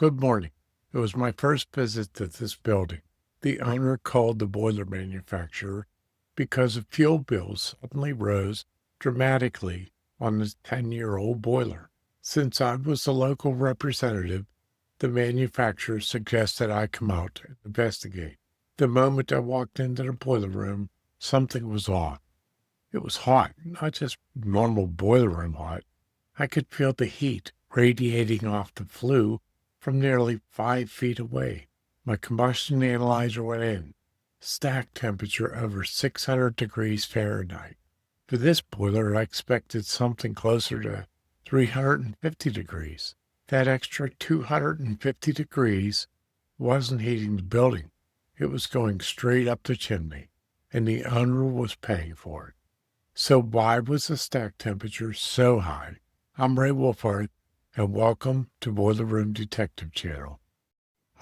Good morning. It was my first visit to this building. The owner called the boiler manufacturer because the fuel bills suddenly rose dramatically on the 10-year-old boiler. Since I was the local representative, the manufacturer suggested I come out and investigate. The moment I walked into the boiler room, something was off. It was hot, not just normal boiler room hot. I could feel the heat radiating off the flue from nearly 5 feet away. My combustion analyzer went in. Stack temperature over 600 degrees Fahrenheit. For this boiler, I expected something closer to 350 degrees. That extra 250 degrees wasn't heating the building. It was going straight up the chimney, and the owner was paying for it. So why was the stack temperature so high? I'm Ray Wolfhard, and welcome to Boiler Room Detective Channel.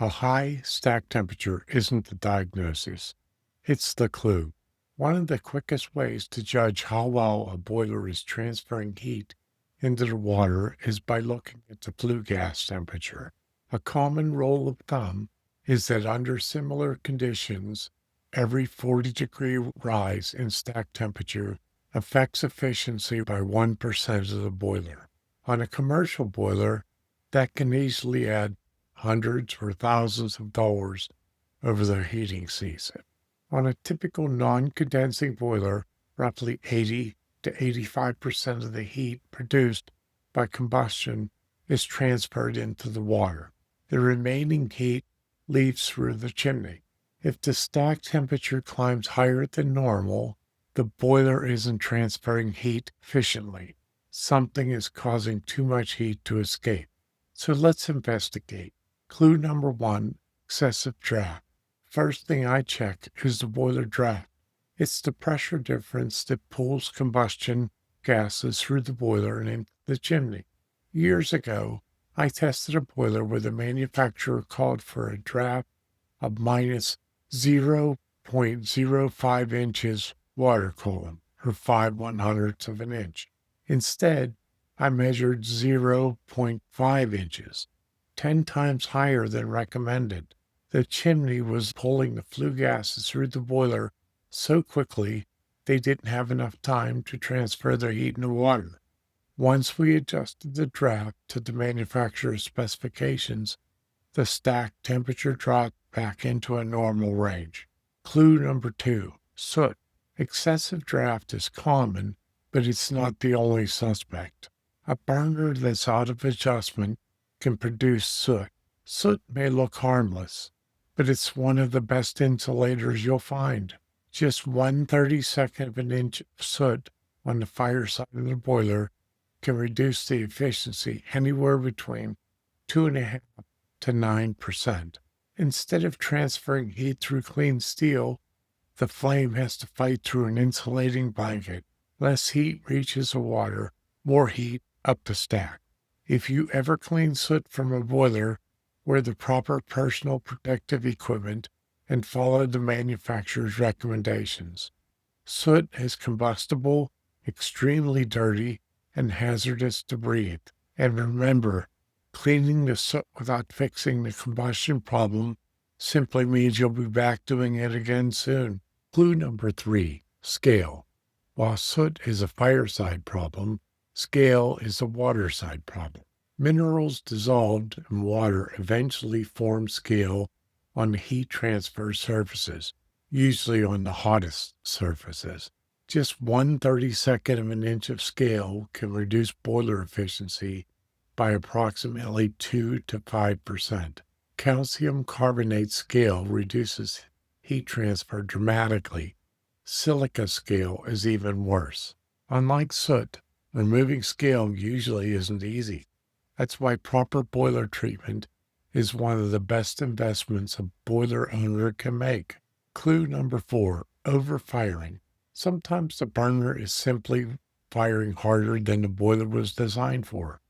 A high stack temperature isn't the diagnosis, it's the clue. One of the quickest ways to judge how well a boiler is transferring heat into the water is by looking at the flue gas temperature. A common rule of thumb is that under similar conditions, every 40-degree rise in stack temperature affects efficiency by 1% of the boiler. On a commercial boiler, that can easily add hundreds or thousands of dollars over the heating season. On a typical non-condensing boiler, roughly 80 to 85% of the heat produced by combustion is transferred into the water. The remaining heat leaves through the chimney. If the stack temperature climbs higher than normal, the boiler isn't transferring heat efficiently. Something is causing too much heat to escape. So let's investigate. Clue number 1, excessive draft. First thing I check is the boiler draft. It's the pressure difference that pulls combustion gases through the boiler and into the chimney. Years ago, I tested a boiler where the manufacturer called for a draft of minus 0.05 inches water column, or 5/100ths of an inch. Instead, I measured 0.5 inches, 10 times higher than recommended. The chimney was pulling the flue gases through the boiler so quickly they didn't have enough time to transfer their heat into water. Once we adjusted the draft to the manufacturer's specifications, the stack temperature dropped back into a normal range. Clue number 2, soot. Excessive draft is common, but it's not the only suspect. A burner that's out of adjustment can produce soot. Soot may look harmless, but it's one of the best insulators you'll find. Just 1/32 of an inch of soot on the fireside of the boiler can reduce the efficiency anywhere between 2.5% to 9%. Instead of transferring heat through clean steel, the flame has to fight through an insulating blanket. Less heat reaches the water, more heat up the stack. If you ever clean soot from a boiler, wear the proper personal protective equipment and follow the manufacturer's recommendations. Soot is combustible, extremely dirty, and hazardous to breathe. And remember, cleaning the soot without fixing the combustion problem simply means you'll be back doing it again soon. Clue number 3, scale. While soot is a fireside problem, scale is a waterside problem. Minerals dissolved in water eventually form scale on the heat transfer surfaces, usually on the hottest surfaces. Just 1/32 of an inch of scale can reduce boiler efficiency by approximately 2 to 5%. Calcium carbonate scale reduces heat transfer dramatically. Silica scale is even worse. Unlike soot, removing scale usually isn't easy. That's why proper boiler treatment is one of the best investments a boiler owner can make. Clue number 4, overfiring. Sometimes the burner is simply firing harder than the boiler was designed for.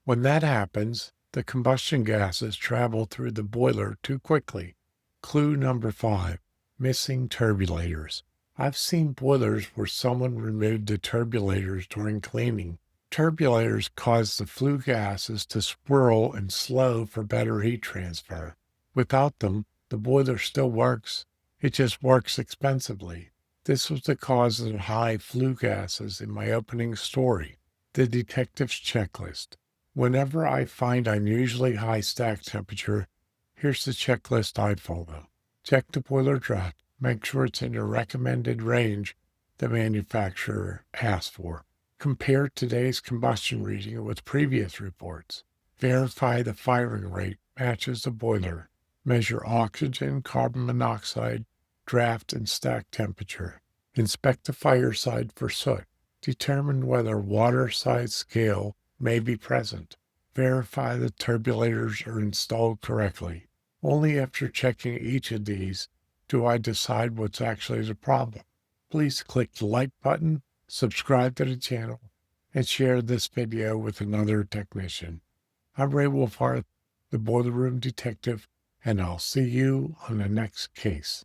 When that happens, the combustion gases travel through the boiler too quickly. Clue number 5, missing turbulators. I've seen boilers where someone removed the turbulators during cleaning Turbulators cause the flue gases to swirl and slow for better heat transfer. Without them, the boiler still works. It just works expensively. This was the cause of the high flue gases in my opening story, the detective's checklist. Whenever I find unusually high stack temperature, here's the checklist I follow. Check the boiler draft. Make sure it's in the recommended range the manufacturer asked for. Compare today's combustion reading with previous reports. Verify the firing rate matches the boiler. Measure oxygen, carbon monoxide, draft, and stack temperature. Inspect the fireside for soot. Determine whether waterside scale may be present. Verify the turbulators are installed correctly. Only after checking each of these do I decide what's actually the problem. Please click the like button, subscribe to the channel, and share this video with another technician. I'm Ray Wolfhard, the Boiler Room Detective, and I'll see you on the next case.